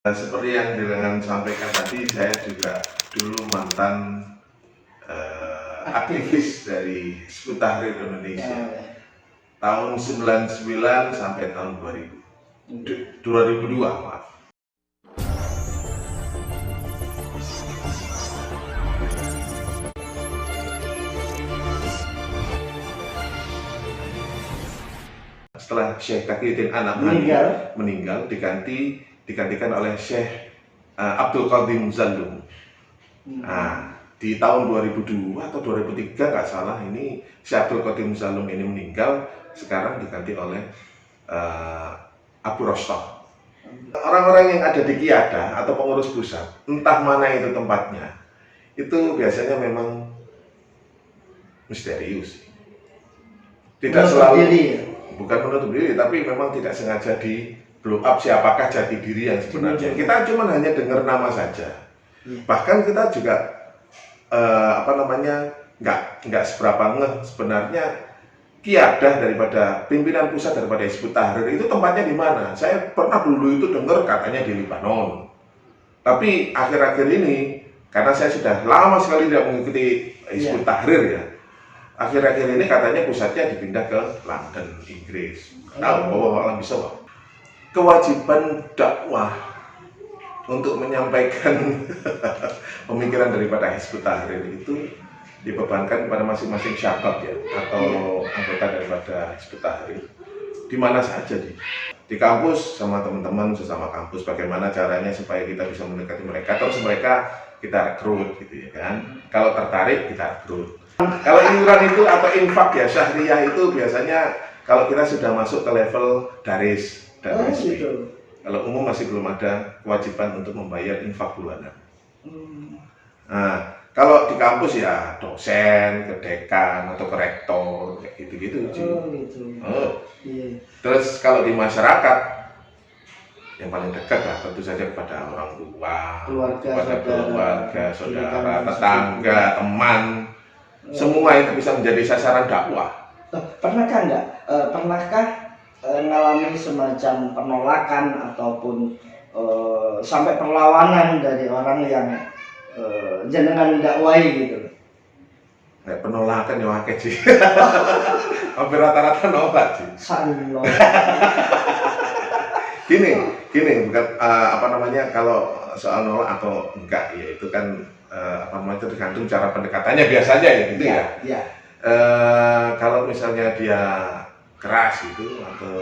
Seperti yang dengan sampaikan tadi, saya juga dulu mantan aktivis dari Hizbut Tahrir Indonesia. Tahun 99 sampai tahun 2002, maaf. Setelah Syekh Taqiyuddin An-Nabhani meninggal, digantikan oleh Syekh Abdul Qadir Zallum. Nah, di tahun 2002 atau 2003 nggak salah, ini Syekh Abdul Qadir Zallum ini meninggal, sekarang diganti oleh Abu Rostaq. Orang-orang yang ada di Qiyadah atau pengurus pusat, entah mana itu tempatnya, itu biasanya memang misterius. Tidak selalu diri, bukan menutup diri, tapi memang tidak sengaja di blow up siapakah jati diri yang sebenarnya. Kita cuma hanya dengar nama saja. Bahkan kita juga nggak seberapa ngeh sebenarnya Qiyadah daripada pimpinan pusat daripada Hizbut Tahrir itu tempatnya di mana. Saya pernah dulu itu dengar katanya di Lebanon, tapi akhir-akhir ini karena saya sudah lama sekali tidak mengikuti Hizbut Tahrir ya, akhir-akhir ini katanya pusatnya dipindah ke London, Inggris. Tahu bahwa alam bisa Pak. Kewajiban dakwah untuk menyampaikan pemikiran daripada Hizbut Tahrir itu dibebankan kepada masing-masing syabab ya, atau anggota daripada Hizbut Tahrir di mana saja di kampus sama teman-teman sesama kampus, bagaimana caranya supaya kita bisa mendekati mereka, terus mereka kita rekrut gitu ya kan. Kalau tertarik kita rekrut. Kalau iuran itu atau infak ya syahriyah itu biasanya kalau kita sudah masuk ke level daris dan resmi. Kalau umum masih belum ada kewajiban untuk membayar infak bulanan. Nah, kalau di kampus ya dosen, ke dekan atau ke rektor kayak gitu-gitu. Terus kalau di masyarakat yang paling dekat lah tentu saja kepada orang tua, keluarga, saudara, tetangga, teman. Semua itu bisa menjadi sasaran dakwah. Pernahkah mengalami semacam penolakan ataupun sampai perlawanan dari orang yang jenengan dakwai gitu? Penolakan ya wakil sih. Hampir rata-rata nolak sih. Gini, bukan kalau soal nolak atau enggak ya itu kan itu tergantung cara pendekatannya biasanya ya gitu ya. Kalau misalnya dia keras itu atau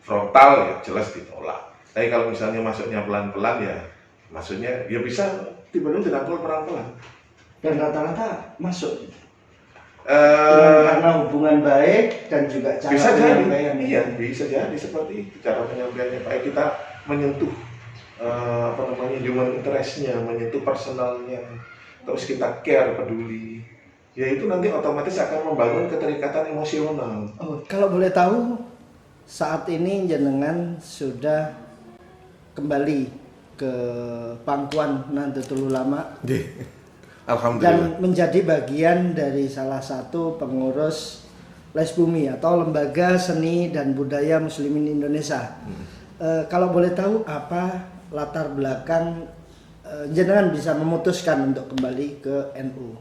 frontal ya jelas ditolak. Tapi kalau misalnya masuknya pelan-pelan ya maksudnya ya bisa tiba-tiba dirangkul pelan-pelan. Dan rata-rata masuk. Karena hubungan baik dan juga cara bisa penyampaian. Iya, bisa jadi seperti itu cara penyampaiannya. Baik kita menyentuh human interest-nya, menyentuh personalnya, terus kita care, peduli. Ya itu nanti otomatis akan membangun keterikatan emosional. Kalau boleh tahu, saat ini jenengan sudah kembali ke pangkuan Nahdlatul Ulama. Alhamdulillah. Dan menjadi bagian dari salah satu pengurus Les Bumi atau Lembaga Seni dan Budaya Muslimin Indonesia. Kalau boleh tahu apa latar belakang jenengan bisa memutuskan untuk kembali ke NU?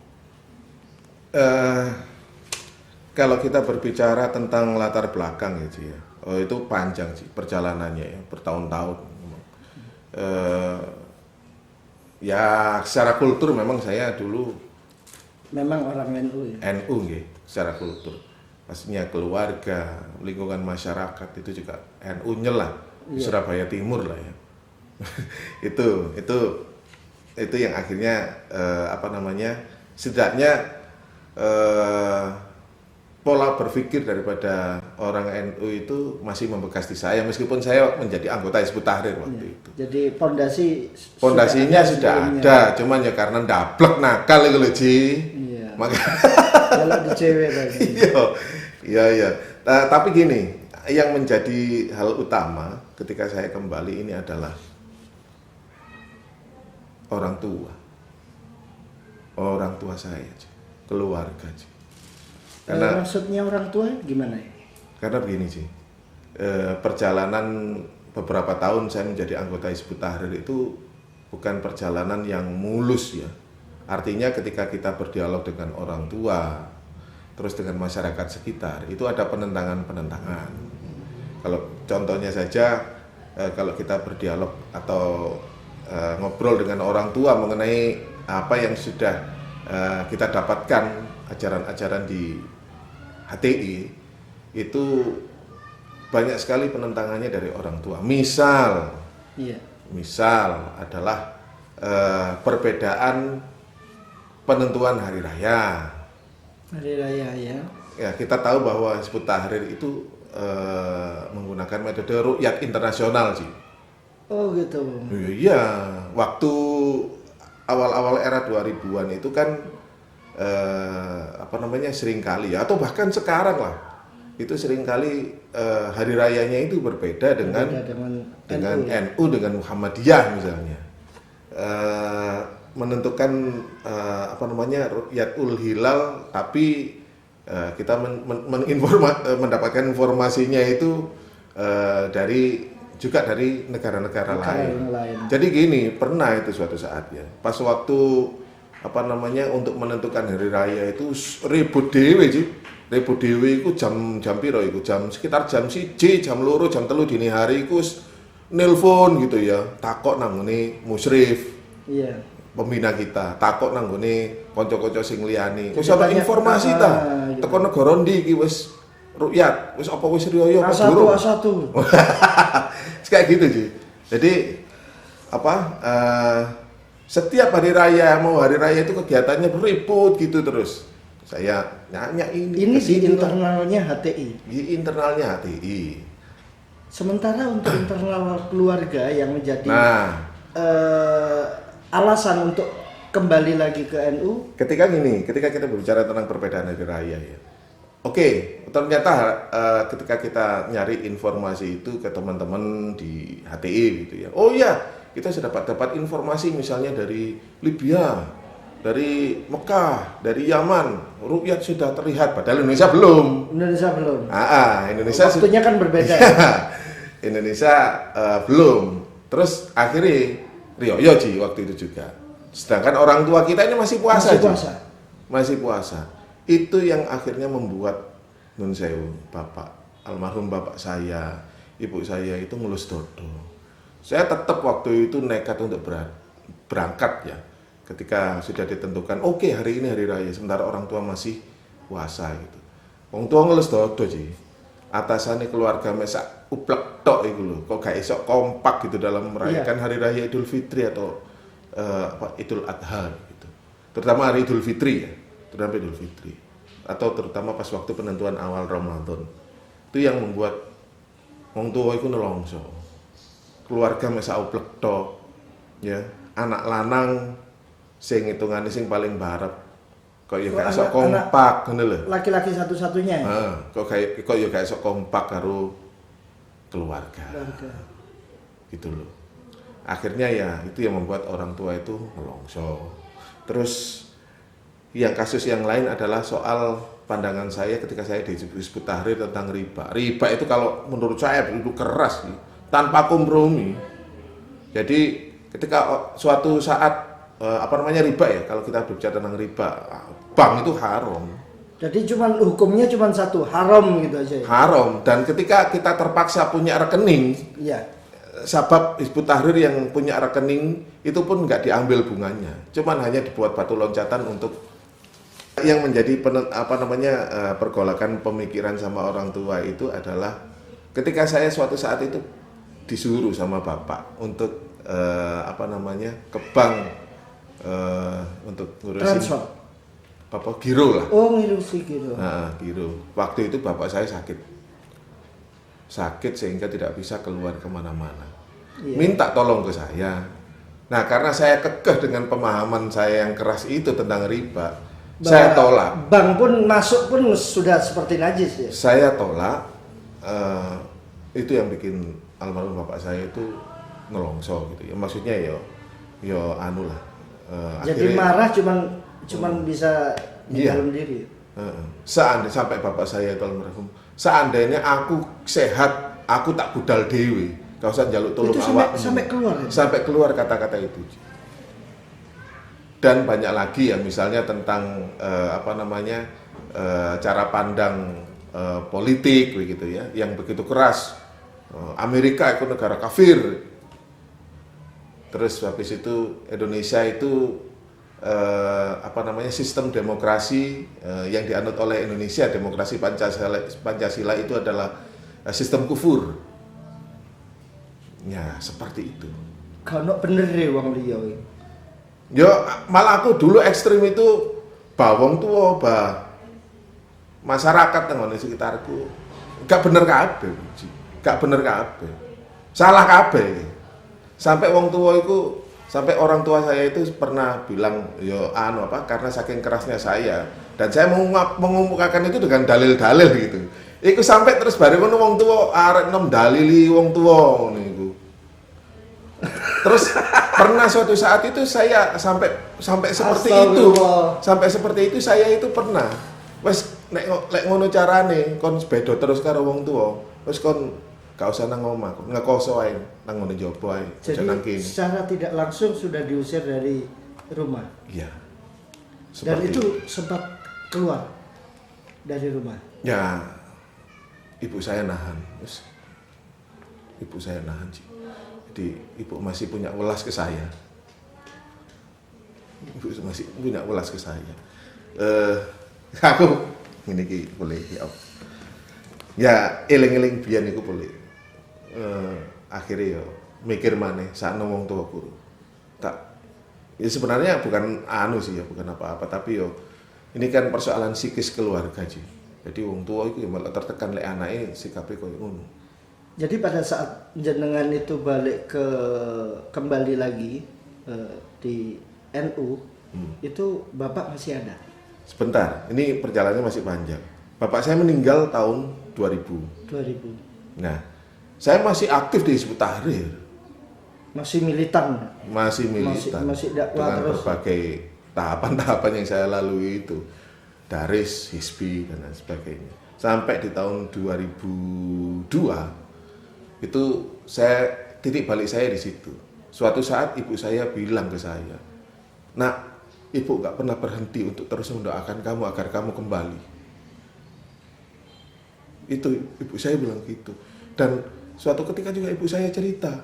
Kalau kita berbicara tentang latar belakang ya, itu panjang sih perjalanannya ya, bertahun-tahun. Ya secara kultur memang saya dulu memang orang NU ya? NU gitu, secara kultur. Maksudnya keluarga, lingkungan masyarakat itu juga NU-nya lah, di Surabaya Timur lah ya. itu yang akhirnya setidaknya pola berpikir daripada orang NU itu masih membekas di saya meskipun saya menjadi anggota Hizbut Tahrir waktu itu. Jadi pondasinya sudah ada, cuman ya karena ndablek nakal itu loh Ji. Iya. Maka kalau di cewek tadi. Iya. Tapi gini, yang menjadi hal utama ketika saya kembali ini adalah orang tua saya, keluarga. Karena maksudnya orang tua gimana ya? Karena begini sih, perjalanan beberapa tahun saya menjadi anggota Hizbut Tahrir itu bukan perjalanan yang mulus ya. Artinya ketika kita berdialog dengan orang tua, terus dengan masyarakat sekitar, itu ada penentangan-penentangan. Kalau contohnya saja, kalau kita berdialog atau ngobrol dengan orang tua mengenai apa yang sudah kita dapatkan ajaran-ajaran di HTI, itu banyak sekali penentangannya dari orang tua. Misal adalah perbedaan penentuan hari raya. Hari raya ya. Ya, kita tahu bahwa Hizbut Tahrir itu menggunakan metode ru'yat internasional sih. Oh gitu. Iya, waktu awal-awal era 2000-an itu kan seringkali ya, atau bahkan sekarang lah, itu seringkali hari rayanya itu berbeda dengan NU dengan Muhammadiyah misalnya. Menentukan ru'yatul hilal, tapi kita mendapatkan informasinya itu dari negara-negara lain. Jadi gini, pernah itu suatu saat ya, pas waktu untuk menentukan hari raya itu ribut dewe itu jam piro iku, sekitar jam 1, jam 2, jam 3 dini hari iku nelpon gitu ya, takok nang ngene musyrif. Iya. Pembina kita takok nang ngene kanca-kanca sing liyane. Wis ana informasi ta? Teko negara ndi iki wis rukyat, wis apa wis riyo apa durung? A1. Kayak gitu sih. Jadi setiap hari raya itu kegiatannya ribut gitu terus. Saya nanya ini di internalnya HTI. Di internalnya HTI. Sementara untuk internal keluarga yang menjadi alasan untuk kembali lagi ke NU, ketika kita berbicara tentang perbedaan hari raya ya. Oke, ternyata ketika kita nyari informasi itu ke teman-teman di HTI gitu ya. Oh iya, kita sudah dapat informasi misalnya dari Libya, dari Mekah, dari Yaman, rukyat sudah terlihat, padahal Indonesia belum. Indonesia waktunya kan berbeda. Indonesia belum. Terus akhirnya Rioyo Ji waktu itu juga. Sedangkan orang tua kita ini masih puasa. Masih puasa. Itu yang akhirnya membuat nun sewu, almarhum bapak saya, ibu saya itu ngelus dodo. Saya tetap waktu itu nekat untuk berangkat ya. Ketika sudah ditentukan, oke, hari ini hari raya, sementara orang tua masih puasa gitu. Wong tua ngelus dodo Ji. Atasannya keluarga mesak uplek tok iku lho. Kok gak esok kompak gitu dalam merayakan hari raya Idul Fitri atau Idul Adha gitu. Terutama hari Idul Fitri ya. Terutama Idul Fitri. Atau terutama pas waktu penentuan awal Ramadan. Itu yang membuat wong tua iku nelongso. Keluarga mesak uplek tok ya. Anak lanang sing hitungane sing paling barep. Kok ya gak esok kompak ngono lho. Laki-laki satu-satunya. Kok ya gak esok kompak karo keluarga. Gitu loh. Akhirnya ya itu yang membuat orang tua itu melongso. Terus yang kasus yang lain adalah soal pandangan saya ketika saya di Hizbut Tahrir tentang riba. Riba itu kalau menurut saya itu keras nih, tanpa kompromi. Jadi ketika suatu saat riba ya, kalau kita berbicara tentang riba, bank itu haram. Jadi hukumnya cuma satu, haram gitu aja ya? Haram, dan ketika kita terpaksa punya rekening, sabab Hizbut Tahrir yang punya rekening itu pun nggak diambil bunganya, cuman hanya dibuat batu loncatan untuk yang menjadi pergolakan pemikiran sama orang tua itu adalah ketika saya suatu saat itu disuruh sama bapak untuk ke bank untuk ngurusin giro lah. Oh, ngurusin giro. Giro. Waktu itu bapak saya sakit sehingga tidak bisa keluar kemana-mana. Minta tolong ke saya. Nah, karena saya kekeh dengan pemahaman saya yang keras itu tentang riba, saya tolak. Bank pun masuk pun sudah seperti najis ya. Saya tolak. Itu yang bikin almarhum bapak saya itu nelongso gitu ya. Maksudnya yo anu lah. Jadi marah cuman bisa di dalam diri. Seandainya sampai bapak saya itu almarhum, seandainya aku sehat, aku tak budal dewe. gak usah njaluk tolong Itu awakmu. sampai keluar ya? Sampai keluar kata-kata itu. Dan banyak lagi yang misalnya tentang cara pandang politik begitu ya, yang begitu keras. Amerika itu negara kafir. Terus habis itu Indonesia itu sistem demokrasi yang dianut oleh Indonesia, demokrasi Pancasila itu adalah sistem kufur. Ya, seperti itu. Kalau bener deh wong liya. Yo, malah aku dulu ekstrim itu bawang tua, masyarakat yang di sekitarku. Gak bener kabeh, gak bener kabeh. Salah kabeh. Sampai wong tua itu, sampai orang tua saya itu pernah bilang, karena saking kerasnya saya dan saya mengemukakan itu dengan dalil-dalil gitu. Iku sampai terus bareng ngono wong tua arek nom dalili wong tua niku. Terus pernah suatu saat itu saya sampai seperti itu. Sampai seperti itu saya itu pernah. Wes nek ngono carane kon beda terus karo wong tua. Wes kon gak usah nang omah, ngekoso ae nang ngene njaba ae. Jadi secara tidak langsung sudah diusir dari rumah. Iya. Dan itu sempat keluar dari rumah. Ya, ibu saya nahan. Ibu saya nahan sih. Jadi ibu masih punya welas ke saya. Ibu masih punya welas ke saya. Aku ini ki boleh ya. Ya, eling-eling biyen iku boleh. Akhirnya yo mikir maneh sakno wong tuaku. Ya sebenarnya bukan bukan apa-apa, tapi yo ini kan persoalan psikis keluarga sih. Jadi wong tua itu malah tertekan lek anake sikape koyo ngono. Jadi pada saat jenengan itu kembali lagi di NU, itu Bapak masih ada? Sebentar, ini perjalanannya masih panjang. Bapak saya meninggal tahun 2000. Nah, saya masih aktif di Hizbut Tahrir. Masih militan? Masih militan. Masih dakwah dengan terus? berbagai tahapan-tahapan yang saya lalui itu. Daris, Hizbi, dan lain sebagainya. Sampai di tahun 2002, itu saya titik balik saya di situ. Suatu saat ibu saya bilang ke saya, "Nak, ibu gak pernah berhenti untuk terus mendoakan kamu agar kamu kembali." Itu ibu saya bilang gitu. Dan suatu ketika juga ibu saya cerita,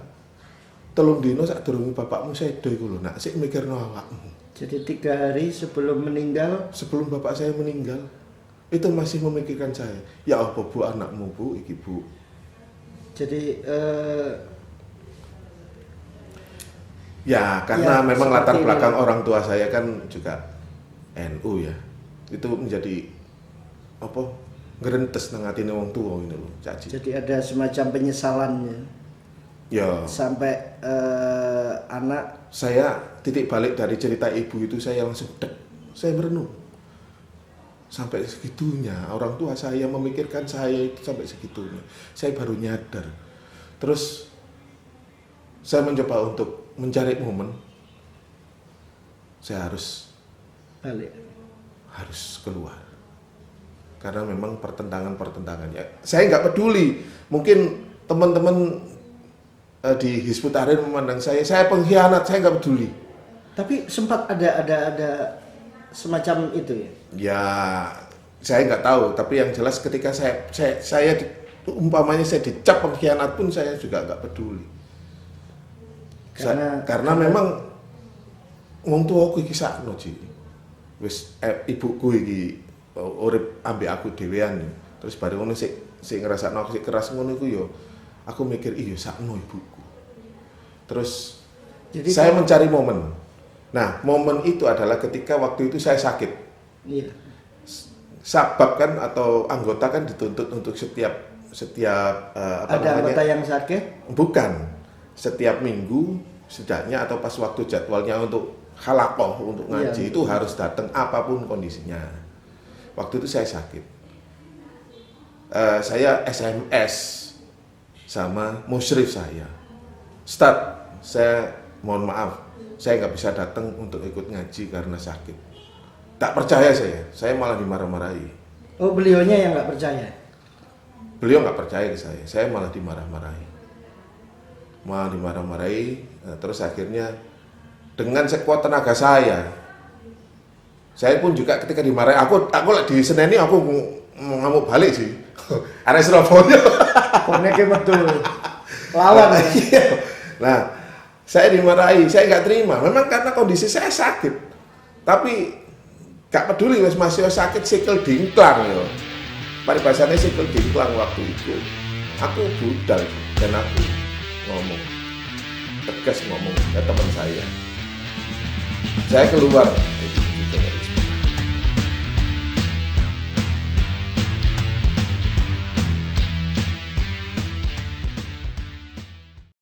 "Telung dino sadurunge bapakmu sedo iku lho, nak sik mikirno awakmu." Jadi 3 hari sebelum meninggal, sebelum bapak saya meninggal, itu masih memikirkan saya. Ya apa bu, anakmu bu, iki bu. Jadi ya karena memang latar belakang ini, orang tua saya kan juga NU ya. Itu menjadi ngerentes nang atine wong tua ini loh, Cak Ji. Jadi ada semacam penyesalannya. Ya. Sampai anak saya titik balik dari cerita ibu itu saya langsung saya merenung. Sampai segitunya orang tua saya memikirkan saya itu sampai segitunya. Saya baru nyadar. Terus saya mencoba untuk mencari momen. Saya harus keluar. Karena memang pertentangan-pertentangannya. Saya nggak peduli. Mungkin teman-teman di Hizbut Tahrir memandang saya pengkhianat, saya nggak peduli. Tapi sempat ada semacam itu ya? Ya, saya nggak tahu. Tapi yang jelas ketika saya umpamanya saya dicap pengkhianat pun saya juga nggak peduli. Karena memang wong tuaku iki sakno Ji. Wis ibuku iki urip ambek aku dhewean. Terus bareng ngono sik ngrasakno aku sik keras ngono iku yo aku mikir iya sakno ibuku. Terus jadi saya mencari momen. Nah, momen itu adalah ketika waktu itu saya sakit. Iya. Sabab kan atau anggota kan dituntut untuk setiap anggota yang sakit? Bukan. Setiap minggu setidaknya atau pas waktu jadwalnya untuk halakoh untuk ngaji itu harus datang apapun kondisinya. Waktu itu saya sakit. Saya SMS sama musyrif saya. Ustaz, saya mohon maaf, saya nggak bisa datang untuk ikut ngaji karena sakit. Tak percaya saya malah dimarah-marahi. Oh, beliaunya yang nggak percaya? Beliau nggak percaya ke saya malah dimarah-marahi. malah dimarah-marahi. Terus akhirnya dengan sekuat tenaga saya pun juga ketika dimarahi, aku lagi di Senen ini aku ngamuk balik sih. Arek Surabaya. Koneknya betul. Lawan ya. Iya. Nah, saya dimarahi, saya nggak terima. Memang karena kondisi saya sakit. Tapi gak peduli wes masih sakit sikil dingklang ya. Paribasannya sikil dingklang waktu itu. Aku budal dan aku ngomong tegas ngomong ke teman saya keluar